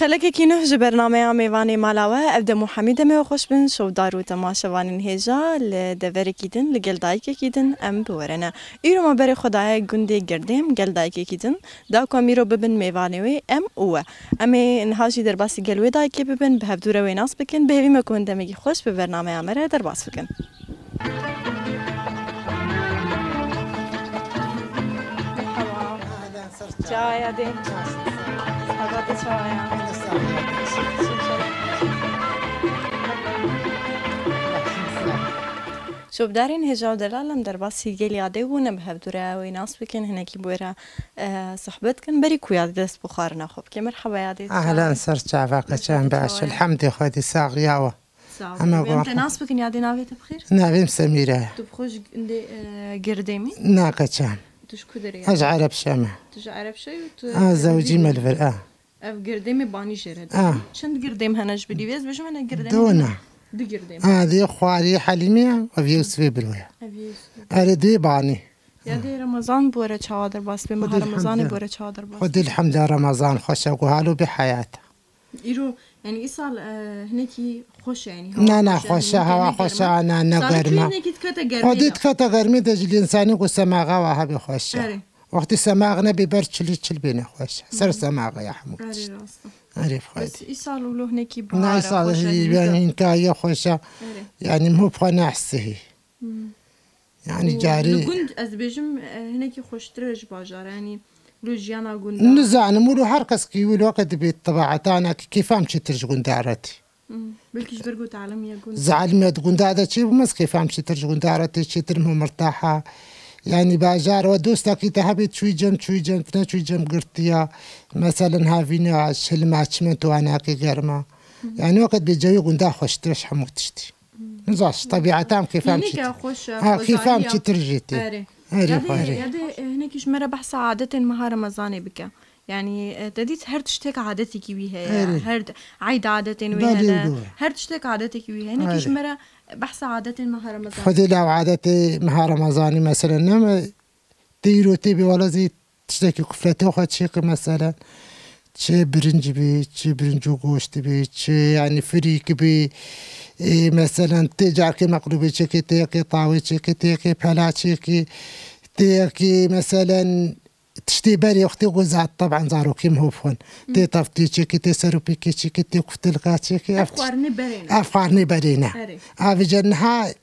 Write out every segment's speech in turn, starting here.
خلك كينو جو برنامج ميواني مالاوه ابدا محمد مي خوش بن شو دارو تماشا وان هجا لدفر كيدن لگل دایک کیدن ام بورنا ایرو ما بر خدای گندی گردیم گل دایک کیدن دا کامیرو ببن میوانی وی ام او امی نهاجی در باسی گلوی دایک ببن به هفدور و ناس بکن به همی مکون دمگی خوش به برنامه امره در باس بکن چای دین حبات چای شوف دارين هجاو دلالم در باسی گلی عاده و نبه بدوره و ناس بکن هنکی بوره صحبت کن بری کویاد دست بخار نخوب که مرحبا یادی اهلا سر چعفاقه چند باش الحمد خودی ساقیاوه اما انت ناس بکن یادی ناویت بخیر ناویم سمیره تو بخوش گردمی ناقه چم تش کدری اج عرب شمه تش عرب شی و زوجي ملفر اف گردمی بانی جرد چند گردم هنش بدی ویز بجم انا گردم دونه دو گردم دي خواري حليمية وفيوس في بلوية أردي باني يا دي رمضان بورا چادر باس بمها رمضان بورا چادر باس خدي الحمد لله رمضان خوش وقالوا بحياته إيرو يعني إيصال هناكي خوش يعني نا خوش هوا خوش أنا نقرمة خدي تكتا قرمي دجل إنساني وسماغة وهابي خوش وقت سماغنا ببرد شل بينا خوش سر سماغة يا حمود عارف خدي بس إيصال ولو هناكي بهارة خوش يعني إنكاية خوشة يعني مو بخنا حسه يعني جاري لقند أزبجم هناكي خوش ترج باجار يعني لو جيانا قند نزعنا مولو هرقص كي الوقت بالطباعتانا كيف أمشي ترج قندارتي بلكيش برقو تعلم يا قند زعل ما تقول هذا شيء بس كيف أمشي ترج قندارتي شيء ترمه مرتاحة يعني باجار ودوستا كي تهبت شوي جم فنا شوي جم قرطيا مثلا هافينا شل ماتشمنت وانا كي قرمه يعني وقت بيجي قندا خوش ترش حموتشتي نزاش طبيعتام كيف امشي كيف امشي ترجيتي يادي هناك مرة بحث عادة مها رمضاني بك يعني تديت هر تشتك عادتك ويها هر عيد عادة ويها هر تشتك عادتك ويها هناك مرة بحث عادة مها رمضان خذي لو عادتي مها رمضاني مثلا نما تيرو تبي ولا زي تشتكي كفلته وخد شيء مثلا چه برنج بي چه برنجو گوشت بي چه يعني فريك بي مثلا تجار كي مقلوبي چه كي تيكي طاوي چه كي تيكي بلا چه كي تيكي مثلا تشتي بري اختي وزعت طبعا زارو كيم هوفون تي طفتي چه كي تسرو بيكي چه كي تي كفتلقا چه كي افقارني برينا في جنها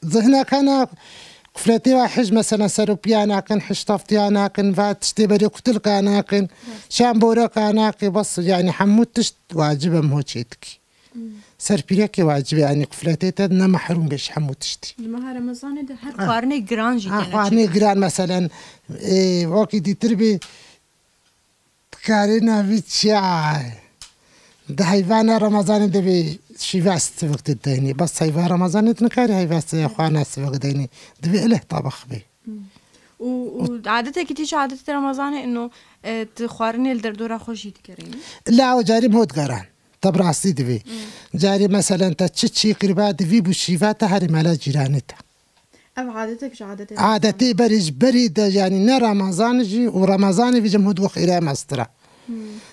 ذهنا كان كفلتي واحد مثلا سروبيانا كن حشطفتيانا كن فات تشتبري كتلقانا كن شامبورقانا كي بس يعني حموت تشت واجبه مهوتشيتكي سربيريكي واجبه يعني كفلتي تدنا محروم بش حموت تشتي المها رمضان ده هر قارني جرانجي قارني جران مثلا وقت دي تربي كارينا بيتشاي ده حيوان رمضان ده بي شيفاس وقت الديني بس حيوان رمضان تنكاري هيفاس يا اخوانا وقت الديني ده له طبخ بي وعادتك تيجي عادة رمضان انه تخوارني الدردورة خوشي تكريني لا وجاري مود قران طب راسي دبي جاري مثلا تشتشي قربا دبي بشيفات هاري مالا جيرانتها أو عادتك شو عادتك عادتي بريد يعني نا رمضان جي ورمضان في جمهود وخيرا مصدره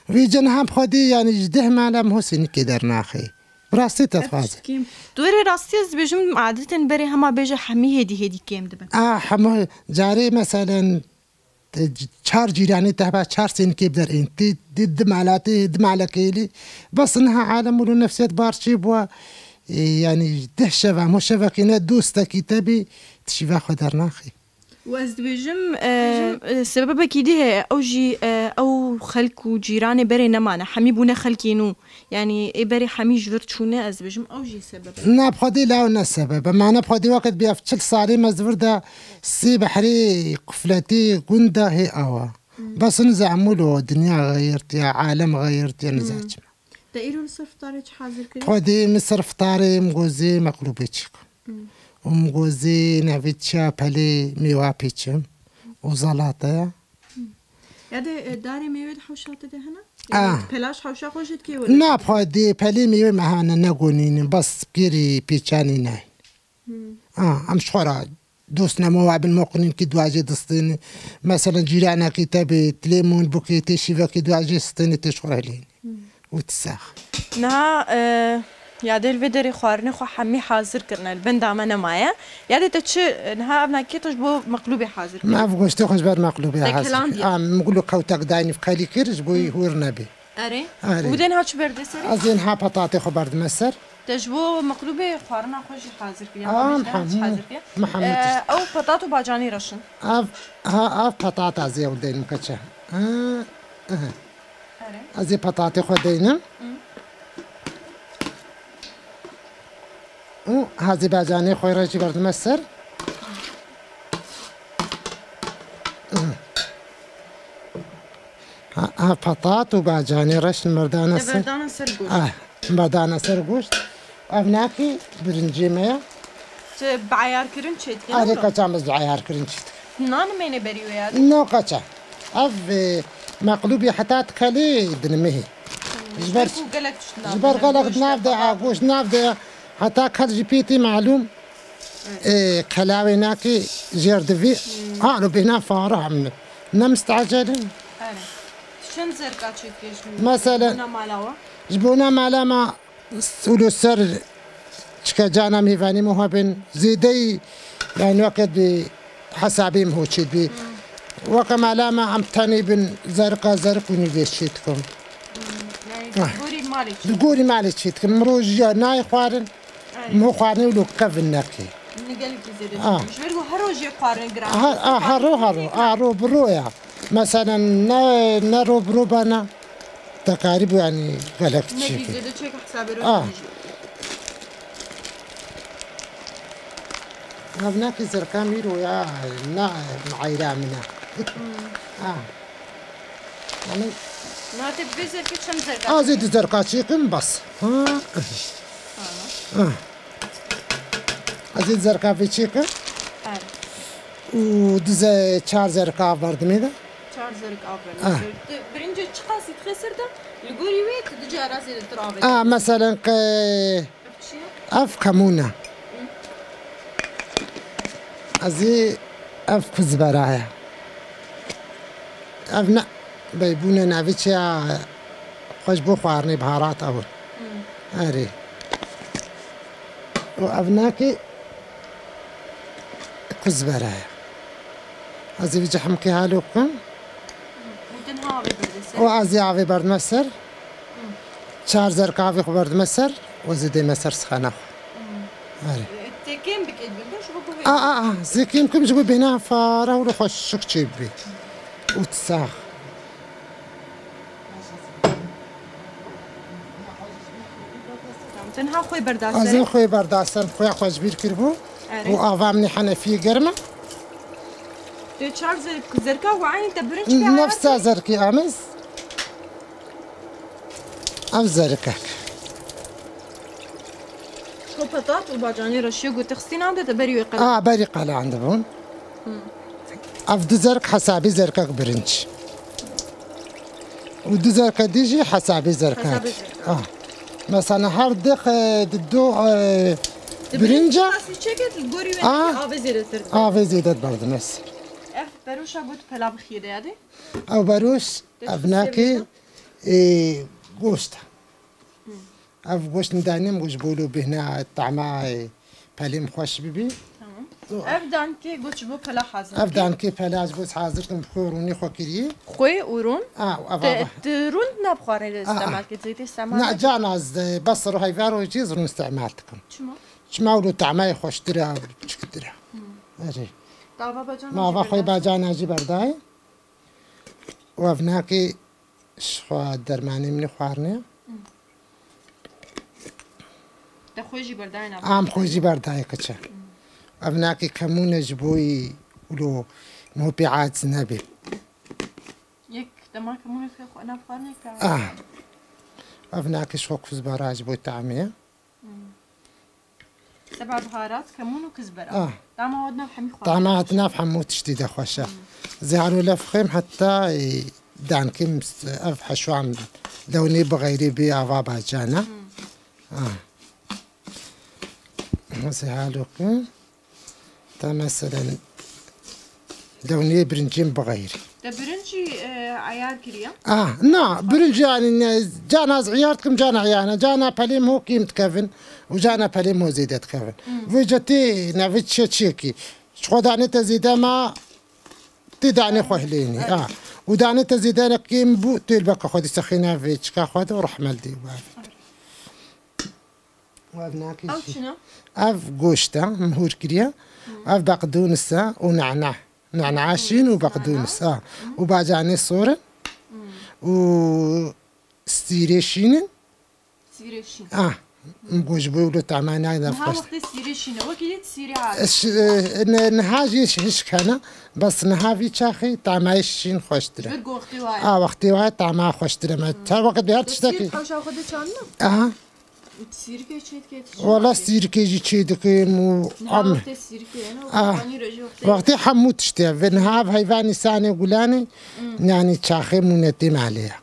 في جنها بخدي يعني جده مالا مهوسين كدر ناخي راستي تتفاز دوري راستي بيجم عادة بري هما بيجي حمي هدي كيم دبن حمو جاري مثلا چار جيراني تهبا 4 سنين كيبدر انت دد مالاتي دم على كيلي بس انها عالم ولو نفسيات بارشي بوا يعني ده شفا مو شفا كينا دوستا كتابي تشفا خدر ناخي وازدبيجم سبب كيدي او جي او خلق وجيران بري نمانا حمي بونا خلقينو يعني بري حمي جورت شونه ازدبيجم او جي سبب نا بخدي لا ونا سبب معنا بخدي وقت بيفتشل صاري مزوردا سي بحري قفلتي قندا هي اوا بس نزعملو الدنيا غيرت يا عالم غيرت يا نزعج دايرو صرف طاري حاضر كده خدي مصرف طاري مغوزي مقلوبيتش ومغوزي نافيتشا بالي ميوابيتشم وزلاطة يا داري ميوه حوشات ده هنا؟ بلاش حوشا خوشت كي ولا؟ نا بخدي بالي ميوه مهانا نقونين بس بيري بيتشاني ناي أمش خورا دوسنا مواب المقنين كي دواجي دستيني مثلا جيرانا كتابي تليمون بوكيتي شيفا كي دواجي دستيني تشخور عليني وتساخ نها یادی الفیدری خوارنه خو حمی حاضر کردن البند آمنه مایا یادی تچ نها ابنا کیتوش بو مقلوبی حاضر ما فقوش تخش بعد مقلوبي هذا مقولو كوتك دايني في خالي كيرج بوي هور نبي اره ودين هاتش برده سری ازين ها بطاطي خبرد مسر تجبو مقلوبی خوارنه خوش حاضر کردن حاضر محمد او بطاطو باجانی رشن ها بطاطا زي ولدين مكتشا اره ازي بطاطي خدينا هذه باجاني خوي رجي برد مسر ها بطاط وباجاني رش مردانة سر مردانة سر قوشت أبناكي برنجي ميا بعيار كرن شيت هذه كتشا مز بعيار كرن شيت نان ميني بريو ياد نو كتشا أف مقلوبي حتى تكلي دنمه جبر قلق نافدة عقوش نافدة حتى كل جبيتي معلوم كلاوي ناكي جردفي قالوا بهنا فارع مستعجلين شن زرقات شكيش مثلا مالاوا جبونا مالا ما سولو سر شكجانا ميفاني مهبن زيدي يعني وقت بحسابي مهوشيد بي وكما لا ما عم تاني بن زرقا ونيفيشيتكم قوري مالي شيتكم مروجيا ناي خوارن مو خوارن ولو كفن ناكي نقلك زيادة مش بيرجو هروجي خوارن جرام هرو برويا مثلا نرو بروبانا تقارب يعني غلق تشيكي نقلك زيادة تشيك حسابي روجي هبناكي زرقا ميرو يا نا معيرا منا يعني ما تبي زرقة شن زرقة زيد زرقا شيكم بس زيد زرقا في شيكم ودز چار زرقا برد ميدا چار زرقا برد برنجة چقاسي تخسر ده الجوري ويت دجا راسي الترابة مثلا اف كمونة ازي اف كزبرايا افنا بيبونا نافيتشا خوش بو خوارني بهارات اول اري وافناكي كزبرايا ازي بيجي حمكي هالوكم وازي عافي برد مسر چار زرقاوي برد مسر وزيدي مسر سخنه اري تكين بكيد بنشوفه زي كيمكم جبوا بهنا فاره ولو خوش شك بي وتساخ تنها خوي برداسر ازين خوي برداسر خويا خوش بير كربو وافامني حنفيه قرمه تشار زركا وعين تبرنش نفسها زركي امس او زركك شو بطاط وباجاني رشيق وتخسين عنده تبري ويقل بري قال عندهم افد زرك حسابي زركك برنش ودو زركة ديجي حسابي زركات مثلا هردخ ددو برنجة في زيدت برضه نفس بروش بود پلا بخیره یادی؟ او بروش ابناكي قوشت اف قوشت ندانم قوش بولو بهنا طعمه بليم خوش ببي افدان كي قوش بو پلا حاضر افدان كي پلا قوش حاضر كم بخوروني خوكري خوي ورون وافا ترون نبخوري الاستعمال كي تزيد استعمال لا جاناز بصر وهي فارو يجيز رون استعمالتكم شما ولو طعمه خوش درا بشكدرا اجي ما خوي باجانا جي برداي وافناكي شخوا درماني مني خوارني خوي جي برداي خوي جي برداي كتشا افناكي كمونة جبوي ولو مبيعات زنابي يك دما كمونة في خو انا بخارني افناكي شخوا كزبرا جبوي طعمية 7 بهارات كمون وكزبرة طعمها ودنا بحمي خواه طعمها ودنا بحموت جديدة خوشة زعلوا لفخيم حتى دانكي أفحى شو عم لوني بغيري بي أفابا جانا زعلوكم تا مثلا لوني برنجين بغيري ده برنجي عيار كريا نا برنج يعني جانا عيارتكم جانا عيانا جانا بليم هو قيمة كفن وجانا بليم هو زيدت كفن فيجتي نافيت شيكي شو دعني تزيد ما تدعني خوهليني ودعني تزيد لك كيم بو تلبك خدي سخينة فيتش كاخد وروح ملدي وابناك او شنو؟ اف قوشتا مهور كريا اف بقدونسا ونعناع نعنعاشين وبقدونس وباجاني صورة و سيريشين مقوش بيقولوا تعمانا هذا فقط وقت سيريشين وكيد سيري عاد نهاجي هش كنا بس نهافي شاخي تعمايشين خوشترا وقتي واحد وقتي واحد تعما خوشترا ما تا وقت بيات تشتكي سيركي تشيت والله سيركي جي تشيدكي مو عم وقتي حموت تشتي فنهاف هيفاني ساني قولاني يعني تشاخي منتم عليها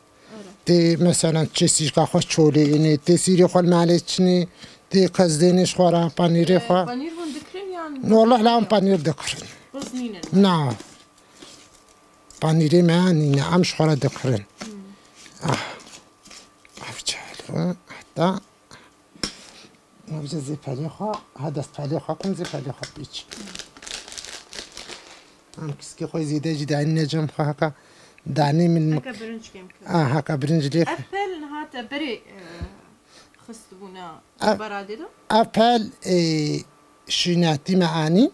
تي مثلا تشي خوش شولي اني تي سيري خول معليشني تي قصدينش خورا بانيري خوا بانير بون ذكرين يعني والله لا بانير ذكرن بزنين نعم بانيري معني نعم شخورا ذكرن أفجعل حتى نبجة زي باليخا هذا باليخا كن زي باليخا بيتش كسكي خوي زيدا جدا عندنا جم هكا دعني من هكا برنج كم هكا برنج ليك أبل نهات بري خصبونا براديدو أبل شيناتي معاني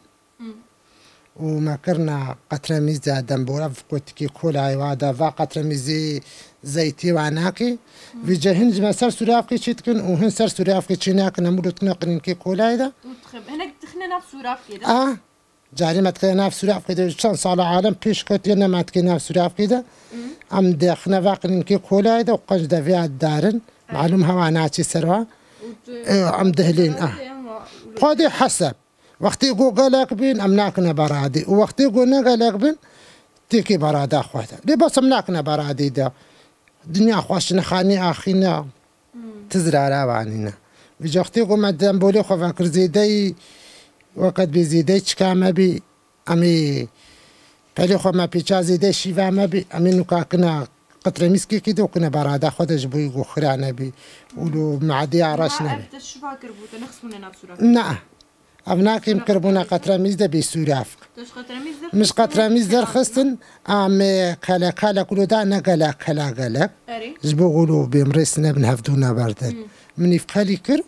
وما كرنا قطرة ميزة دمبورا في كوتكي كولا وهذا فا قطرة ميزي زيتي وعناكي في جهنج ما سر سورافكي شيتكن وهن سر سورافكي شيناك نمرو تنقرن كي كولا هذا هناك دخلنا نفس سورافكي ده جاري ما تكلنا نفس سورافكي ده شان صار عالم بيش كتيرنا ما تكلنا نفس سورافكي ده أم دخلنا فاقرن كي كولا هذا وقش ده فيها الدارن معلوم هوا ناتي سروا أم دهلين قادي حسب وقت يقول قالك بين أمناكنا برادي ووقت يقولنا قالك بين تيكي برادا أخواتا لي بس أمناكنا برادي دا دنيا خواشنا خاني آخينا تزرع راوانينا بيجي وقت يقول ما دنبولي خو فاكر زيدي وقت بيزيدي تشكاما بي أمي بلي خو ما بيجا زيدي شيفا ما بي أمي نكاكنا قطر مسكي كده وكنا برادا خود جبوي وخرانا بي ولو معدي عرشنا بي شو فاكر بوتا نخص من نفس نعم أبناك يمكربونا قطرة ميزة بسورافك مش قطرة ميزة رخصتن كلا كلو دانا كلا جبو قولوا بمرسنا بنهفدونا باردن من يفقالي كر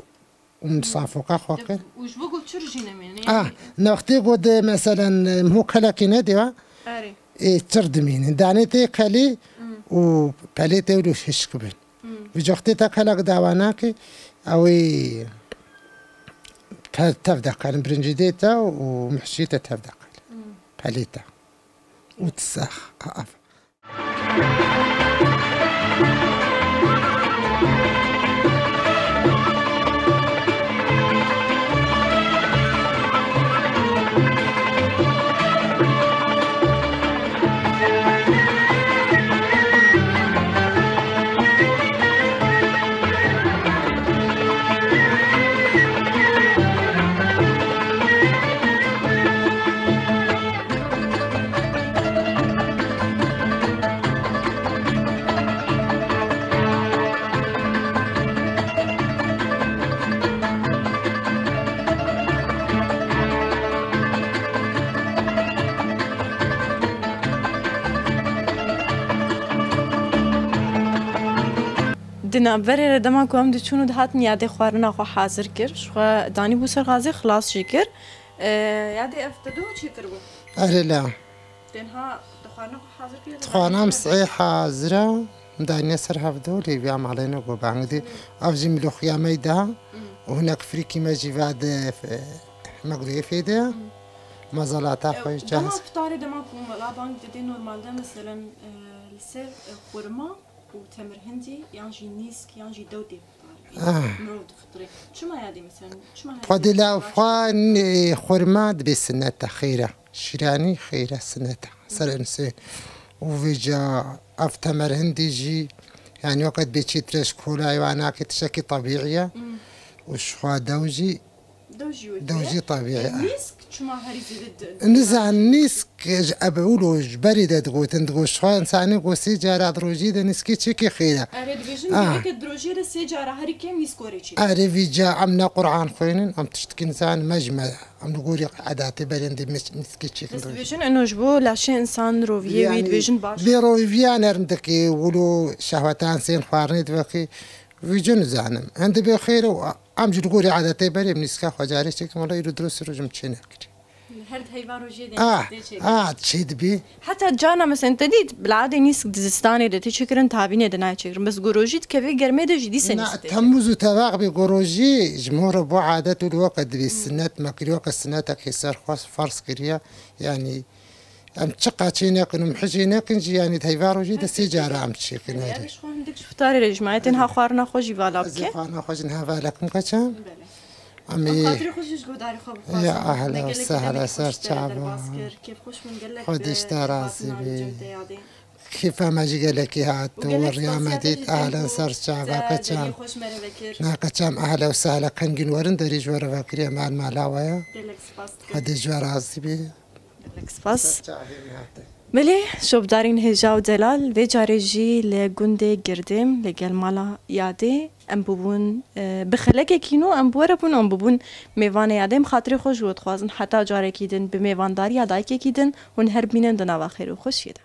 ومن صافوكا خوكر وجبو قلت شرجينا من نوقتي قد مثلا مهو كلا كينا ديوا تردمين دانيتي كالي وباليتي ولو هشكبن وجوقتي تا كلا داواناكي أوي تبدأ قال برنجديتا ومحشيتا تبدأ قال باليتا وتساخ دنا بري ردما كوام دچونو دهات نيادي خوارنا خو حاضر كر شو داني بوسر غازي خلاص شكر يادي افتدو شكر بو لا دنها دخوارنا خو حاضر كر دخوانا مسعي حاضرة داني سر هفدولي بيام علينا وبعندي افجي ملوخ يا ميدا وهناك فريكي ما جي بعد مقدي في ده مزالات خوي جاهز دما فطاري دما كوم لا بانك دي نورمال ده مثلا لسه خرما وتمر هندي يانجي نيسك يانجي دودي مرود فطري شو ما يادي مثلا شو ما قد لا فان خرما بسنة خيرة شيراني خيرة سنة صار إنسان وفيجا أفتمر هندي جي يعني وقت بيتشي ترش كولاي وأنا كتشكي طبيعية وشخوا دوجي دوجي طبيعي نيسك شما هري زيد نزع نيسك أبعولو جبري دا دغوش خوا إنساني قوسي جارة دروجي دا نسكي تشيكي خيرا أريد فيجن بيك دروجي رسي جارة هري كم نيسكوري شي أري جا عمنا قرآن خوينين أم تشتكي إنسان مجمع أم نقولي عاداتي بريندي نسكي تشيكي بس فيجن إنه جبو لاشي إنسان روفيه ويد فيجن باش بيروفيان أرندكي ولو شهوتان سين خوارني دبكي فيجن زعنم عندي بخير أم جلقولي عاداتي بري بنسكا خجاري تشيكي مولا يرو دروس رجم تشينك هرد هيفان روجي تشيد بي حتى جانا مثلا تديد بالعاده نيسك دزستاني دا تشكرن تابيني دا ناي تشكرن بس جروجيت كفي جرمي دا جدي سنه تموز تباغ بجروجي جمهور بو عادات الوقت بالسنات ما كل وقت سناتك يصير خاص فرس كريا يعني ام تشقاتينا كن محجينا كنجي يعني هيفان روجي دا سيجاره ام تشكرن هذا شو عندك شفتاري رجمعتين ها خوارنا خوجي فالا بكي خوارنا خوجنها فالكم كتام أمي خاطري خوش جوداري خب يا أهلا وسهلا سر شعبا كيف خوش من قال لك خدش تراسي بي كيف ما جي قال لك هات وريا مديت أهلا سر شعبا كتام كتام أهلا وسهلا كان جنورن دري جوار فكريا مع المعلاوية خدش جوارازي بي سپاس بله شوب دارین هجا و دلال و جارجی لگنده گردم لگل مالا یاده ام ببون بخلک کینو ام بوره بون ام ببون میوان یادم خاطر خوش بود خوازن حتی جاره کیدن به میوانداری یادای کیدن هن هر بینن دنوا خیر و خوش یده